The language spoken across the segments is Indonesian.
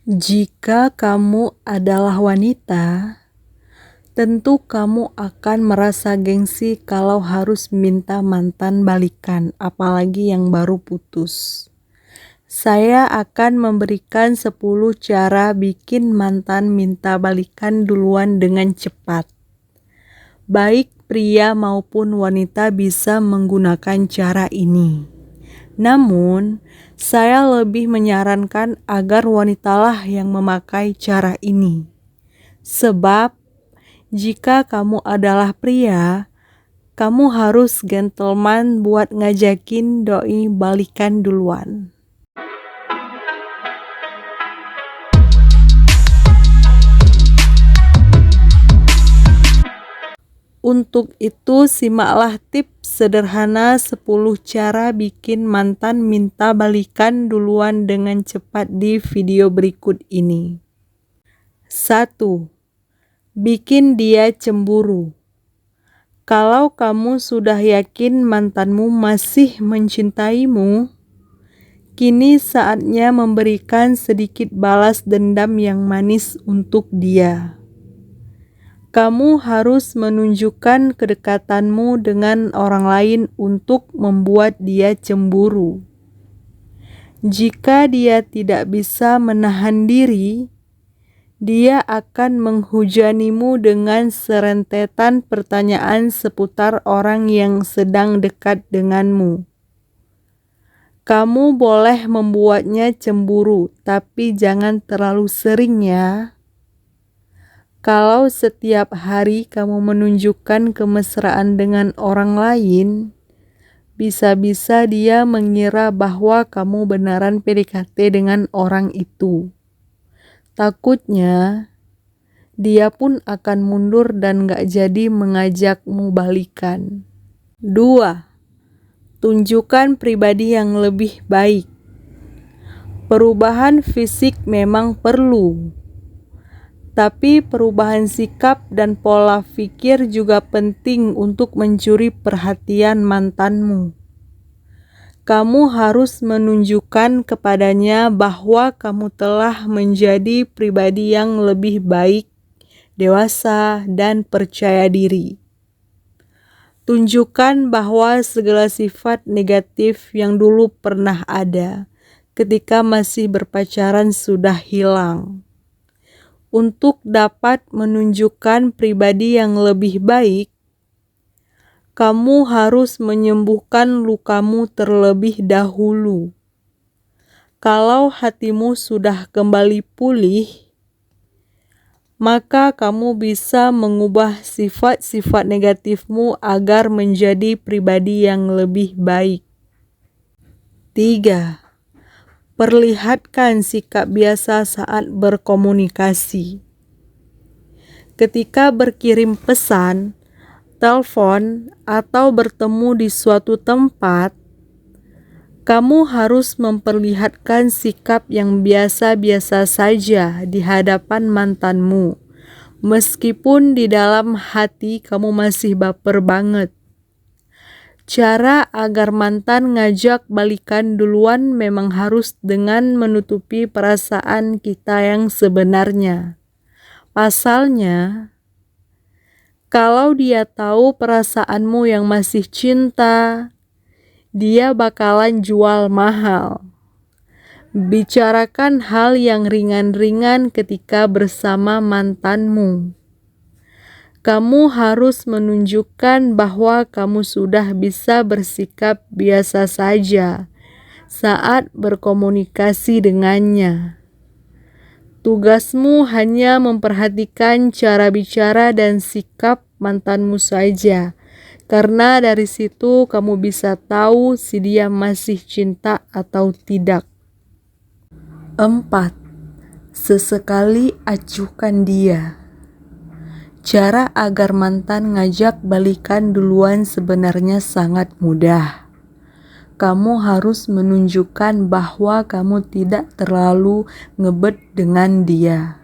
Jika kamu adalah wanita, tentu kamu akan merasa gengsi kalau harus minta mantan balikan, apalagi yang baru putus. Saya akan memberikan 10 cara bikin mantan minta balikan duluan dengan cepat. Baik pria maupun wanita bisa menggunakan cara ini. Namun, saya lebih menyarankan agar wanitalah yang memakai cara ini. Sebab, jika kamu adalah pria, kamu harus gentleman buat ngajakin doi balikan duluan. Untuk itu, simaklah tips sederhana 10 cara bikin mantan minta balikan duluan dengan cepat di video berikut ini. 1. Bikin dia cemburu. Kalau kamu sudah yakin mantanmu masih mencintaimu, kini saatnya memberikan sedikit balas dendam yang manis untuk dia. Kamu harus menunjukkan kedekatanmu dengan orang lain untuk membuat dia cemburu. Jika dia tidak bisa menahan diri, dia akan menghujanimu dengan serentetan pertanyaan seputar orang yang sedang dekat denganmu. Kamu boleh membuatnya cemburu, tapi jangan terlalu sering ya. Kalau setiap hari kamu menunjukkan kemesraan dengan orang lain, bisa-bisa dia mengira bahwa kamu beneran PDKT dengan orang itu. Takutnya, dia pun akan mundur dan gak jadi mengajakmu balikan. 2. Tunjukkan pribadi yang lebih baik. Perubahan fisik memang perlu, tapi perubahan sikap dan pola pikir juga penting untuk mencuri perhatian mantanmu. Kamu harus menunjukkan kepadanya bahwa kamu telah menjadi pribadi yang lebih baik, dewasa, dan percaya diri. Tunjukkan bahwa segala sifat negatif yang dulu pernah ada ketika masih berpacaran sudah hilang. Untuk dapat menunjukkan pribadi yang lebih baik, kamu harus menyembuhkan lukamu terlebih dahulu. Kalau hatimu sudah kembali pulih, maka kamu bisa mengubah sifat-sifat negatifmu agar menjadi pribadi yang lebih baik. 3. Perlihatkan sikap biasa saat berkomunikasi. Ketika berkirim pesan, telepon, atau bertemu di suatu tempat, kamu harus memperlihatkan sikap yang biasa-biasa saja di hadapan mantanmu, meskipun di dalam hati kamu masih baper banget. Cara agar mantan ngajak balikan duluan memang harus dengan menutupi perasaan kita yang sebenarnya. Pasalnya, kalau dia tahu perasaanmu yang masih cinta, dia bakalan jual mahal. Bicarakan hal yang ringan-ringan ketika bersama mantanmu. Kamu harus menunjukkan bahwa kamu sudah bisa bersikap biasa saja saat berkomunikasi dengannya. Tugasmu hanya memperhatikan cara bicara dan sikap mantanmu saja, karena dari situ kamu bisa tahu si dia masih cinta atau tidak. 4. Sesekali acuhkan dia. Cara agar mantan ngajak balikan duluan sebenarnya sangat mudah. Kamu harus menunjukkan bahwa kamu tidak terlalu ngebet dengan dia.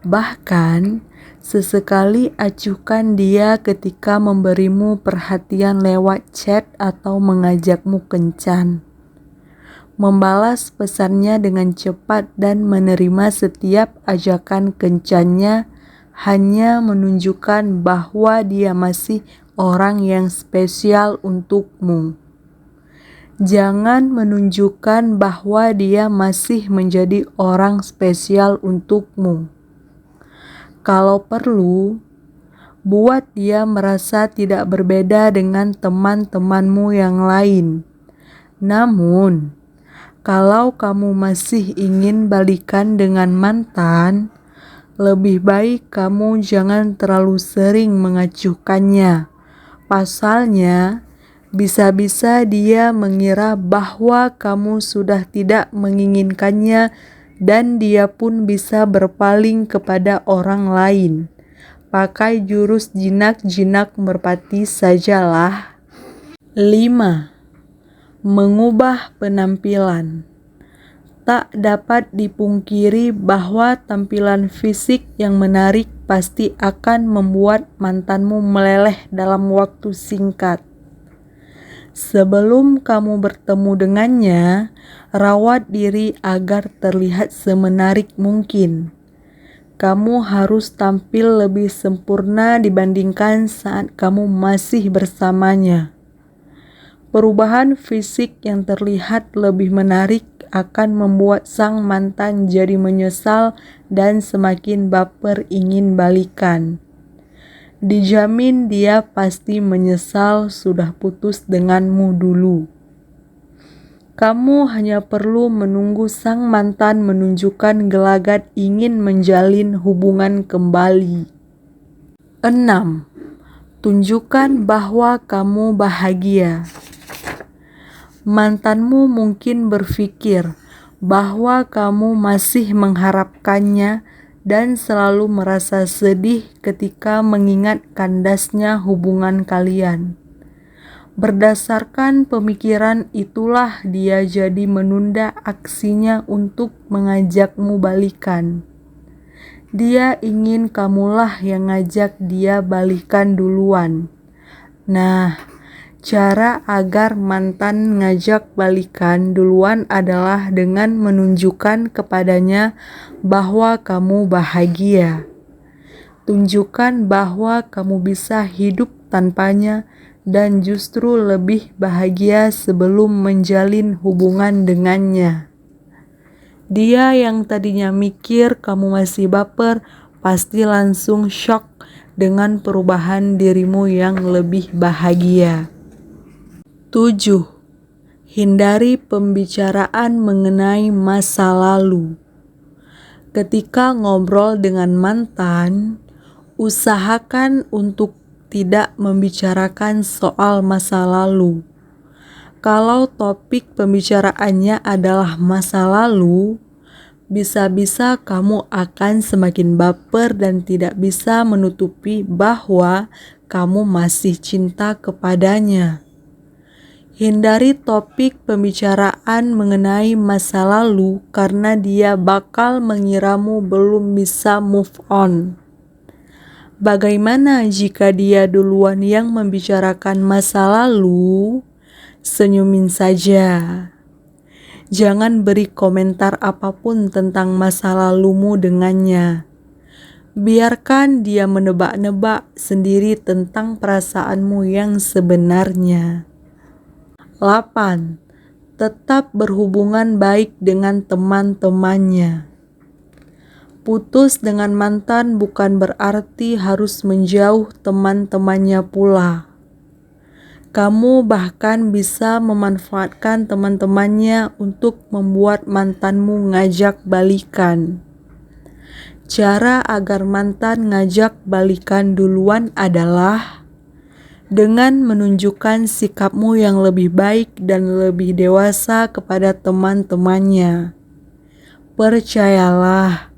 Bahkan, sesekali acuhkan dia ketika memberimu perhatian lewat chat atau mengajakmu kencan. membalas pesannya dengan cepat dan menerima setiap ajakan kencannya hanya menunjukkan bahwa dia masih orang yang spesial untukmu. Jangan menunjukkan bahwa dia masih menjadi orang spesial untukmu. Kalau perlu, buat dia merasa tidak berbeda dengan teman-temanmu yang lain. Namun, kalau kamu masih ingin balikan dengan mantan, lebih baik kamu jangan terlalu sering mengacuhkannya. Pasalnya, bisa-bisa dia mengira bahwa kamu sudah tidak menginginkannya dan dia pun bisa berpaling kepada orang lain. Pakai jurus jinak-jinak merpati sajalah. 5. Mengubah penampilan. Tak dapat dipungkiri bahwa tampilan fisik yang menarik pasti akan membuat mantanmu meleleh dalam waktu singkat. Sebelum kamu bertemu dengannya, rawat diri agar terlihat semenarik mungkin. Kamu harus tampil lebih sempurna dibandingkan saat kamu masih bersamanya. Perubahan fisik yang terlihat lebih menarik akan membuat sang mantan jadi menyesal dan semakin baper ingin balikan. Dijamin dia pasti menyesal sudah putus denganmu dulu. Kamu hanya perlu menunggu sang mantan menunjukkan gelagat ingin menjalin hubungan kembali. 6. Tunjukkan bahwa kamu bahagia. Mantanmu mungkin berpikir bahwa kamu masih mengharapkannya dan selalu merasa sedih ketika mengingat kandasnya hubungan kalian. Berdasarkan pemikiran itulah dia jadi menunda aksinya untuk mengajakmu balikan. Dia ingin kamulah yang ngajak dia balikan duluan. Nah, cara agar mantan ngajak balikan duluan adalah dengan menunjukkan kepadanya bahwa kamu bahagia. Tunjukkan bahwa kamu bisa hidup tanpanya dan justru lebih bahagia sebelum menjalin hubungan dengannya. Dia yang tadinya mikir kamu masih baper, pasti langsung shock dengan perubahan dirimu yang lebih bahagia. 7. Hindari pembicaraan mengenai masa lalu. Ketika ngobrol dengan mantan, usahakan untuk tidak membicarakan soal masa lalu. Kalau topik pembicaraannya adalah masa lalu, bisa-bisa kamu akan semakin baper dan tidak bisa menutupi bahwa kamu masih cinta kepadanya. Hindari topik pembicaraan mengenai masa lalu karena dia bakal mengiramu belum bisa move on. Bagaimana jika dia duluan yang membicarakan masa lalu? Senyumin saja. Jangan beri komentar apapun tentang masa lalumu dengannya. Biarkan dia menebak-nebak sendiri tentang perasaanmu yang sebenarnya. 8. Tetap berhubungan baik dengan teman-temannya. Putus dengan mantan bukan berarti harus menjauh teman-temannya pula. Kamu bahkan bisa memanfaatkan teman-temannya untuk membuat mantanmu ngajak balikan. Cara agar mantan ngajak balikan duluan adalah dengan menunjukkan sikapmu yang lebih baik dan lebih dewasa kepada teman-temannya. Percayalah,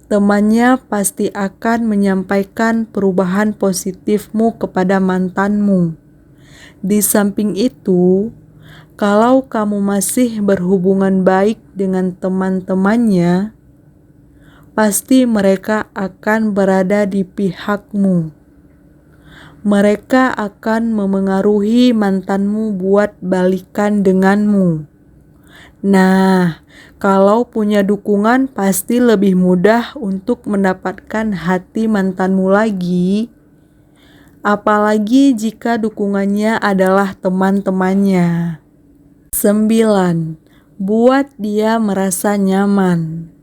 temannya pasti akan menyampaikan perubahan positifmu kepada mantanmu. Di samping itu, kalau kamu masih berhubungan baik dengan teman-temannya, pasti mereka akan berada di pihakmu. Mereka akan memengaruhi mantanmu buat balikan denganmu. Nah, kalau punya dukungan pasti lebih mudah untuk mendapatkan hati mantanmu lagi. Apalagi jika dukungannya adalah teman-temannya. 9. Buat dia merasa nyaman.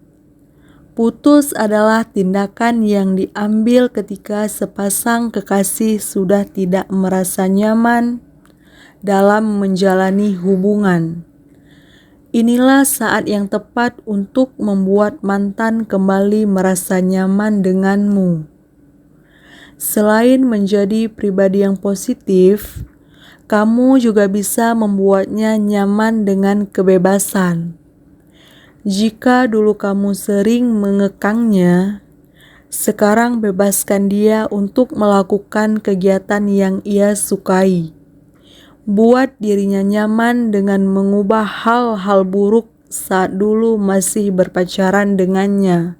Putus adalah tindakan yang diambil ketika sepasang kekasih sudah tidak merasa nyaman dalam menjalani hubungan. Inilah saat yang tepat untuk membuat mantan kembali merasa nyaman denganmu. Selain menjadi pribadi yang positif, kamu juga bisa membuatnya nyaman dengan kebebasan. Jika dulu kamu sering mengekangnya, sekarang bebaskan dia untuk melakukan kegiatan yang ia sukai. Buat dirinya nyaman dengan mengubah hal-hal buruk saat dulu masih berpacaran dengannya.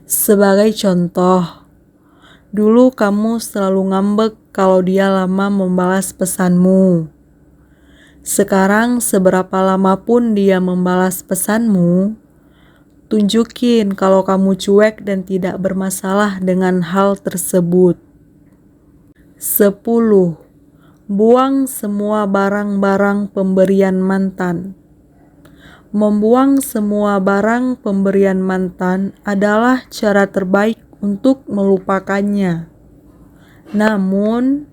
Sebagai contoh, dulu kamu selalu ngambek kalau dia lama membalas pesanmu. Sekarang seberapa lama pun dia membalas pesanmu, tunjukin kalau kamu cuek dan tidak bermasalah dengan hal tersebut. 10. Buang semua barang-barang pemberian mantan. Membuang semua barang pemberian mantan adalah cara terbaik untuk melupakannya. Namun,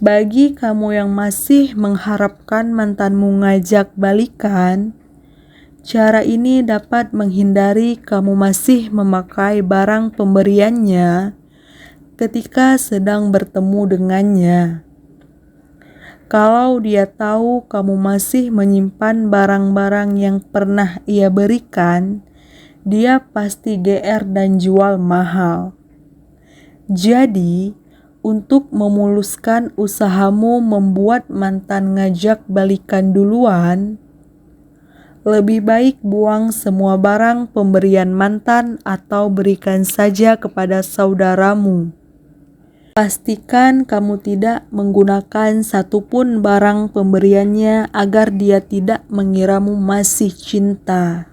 bagi kamu yang masih mengharapkan mantanmu ngajak balikan, cara ini dapat menghindari kamu masih memakai barang pemberiannya ketika sedang bertemu dengannya. Kalau dia tahu kamu masih menyimpan barang-barang yang pernah ia berikan, dia pasti GR dan jual mahal. Jadi, untuk memuluskan usahamu membuat mantan ngajak balikan duluan, lebih baik buang semua barang pemberian mantan atau berikan saja kepada saudaramu. Pastikan kamu tidak menggunakan satupun barang pemberiannya agar dia tidak mengiramu masih cinta.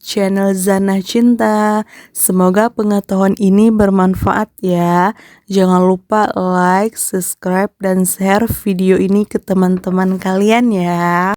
Channel Zana Cinta. Semoga pengetahuan ini bermanfaat ya. Jangan lupa like, subscribe, dan share video ini ke teman-teman kalian ya.